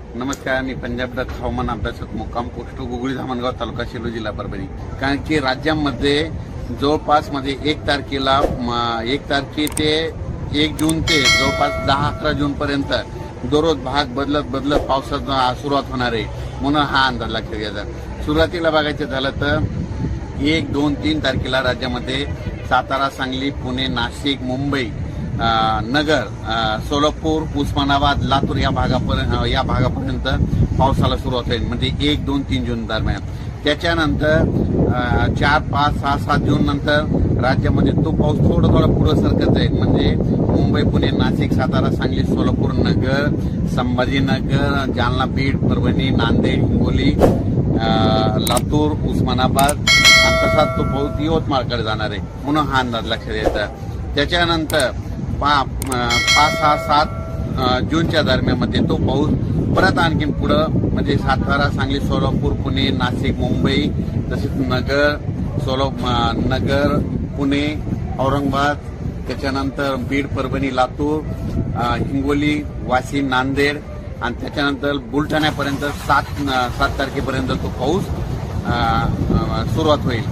नमस्कार, मी पंजाब डक हवामान अभ्यासक मुक्काम पोस्ट गुगळी धामणगाव तालुका सेलू जिल्हा परभणी. कारण की राज्यामध्ये जवळपास मध्ये 1 तारखेला 1 तारखे ते 1 जून ते जवळपास 10-11 जून पर्यंत दररोज भाग बदलत पावसाचा सुरुवात होणार आहे, म्हणून हा अंदाज लक्षात घ्यायचा. सुरुवातीला बघायचं झालं तर 1, 2, 3 तारखेला राज्यामध्ये सातारा, सांगली, पुणे, नाशिक, मुंबई, नगर, सोलापूर, उस्मानाबाद, लातूर या भागापर्यंत पावसाला सुरुवात होईल. म्हणजे 1, 2, 3 जून दरम्यान. त्याच्यानंतर 4, 5, 6, 7 जून नंतर राज्यामध्ये तो पाऊस थोडा पुढे सरकत जाईल. म्हणजे मुंबई, पुणे, नाशिक, सातारा, सांगली, सोलापूर, नगर, संभाजीनगर, जालना, बीड, परभणी, नांदेड, हिंगोली, लातूर, उस्मानाबाद आणि तसाच तो पाऊस यवतमाळकडे जाणार आहे, म्हणून हा अंदाज लक्षात यायचा. त्याच्यानंतर 5, 6, 7 जूनच्या दरम्यानमध्ये तो पाऊस परत आणखीन पुढं म्हणजे सातारा, सांगली, सोलापूर, पुणे, नाशिक, मुंबई, तसेच नगर, पुणे, औरंगाबाद, त्याच्यानंतर बीड, परभणी, लातूर, हिंगोली, वाशिम, नांदेड आणि त्याच्यानंतर बुलढाण्यापर्यंत 7 तारखेपर्यंत तो पाऊस सुरुवात होईल.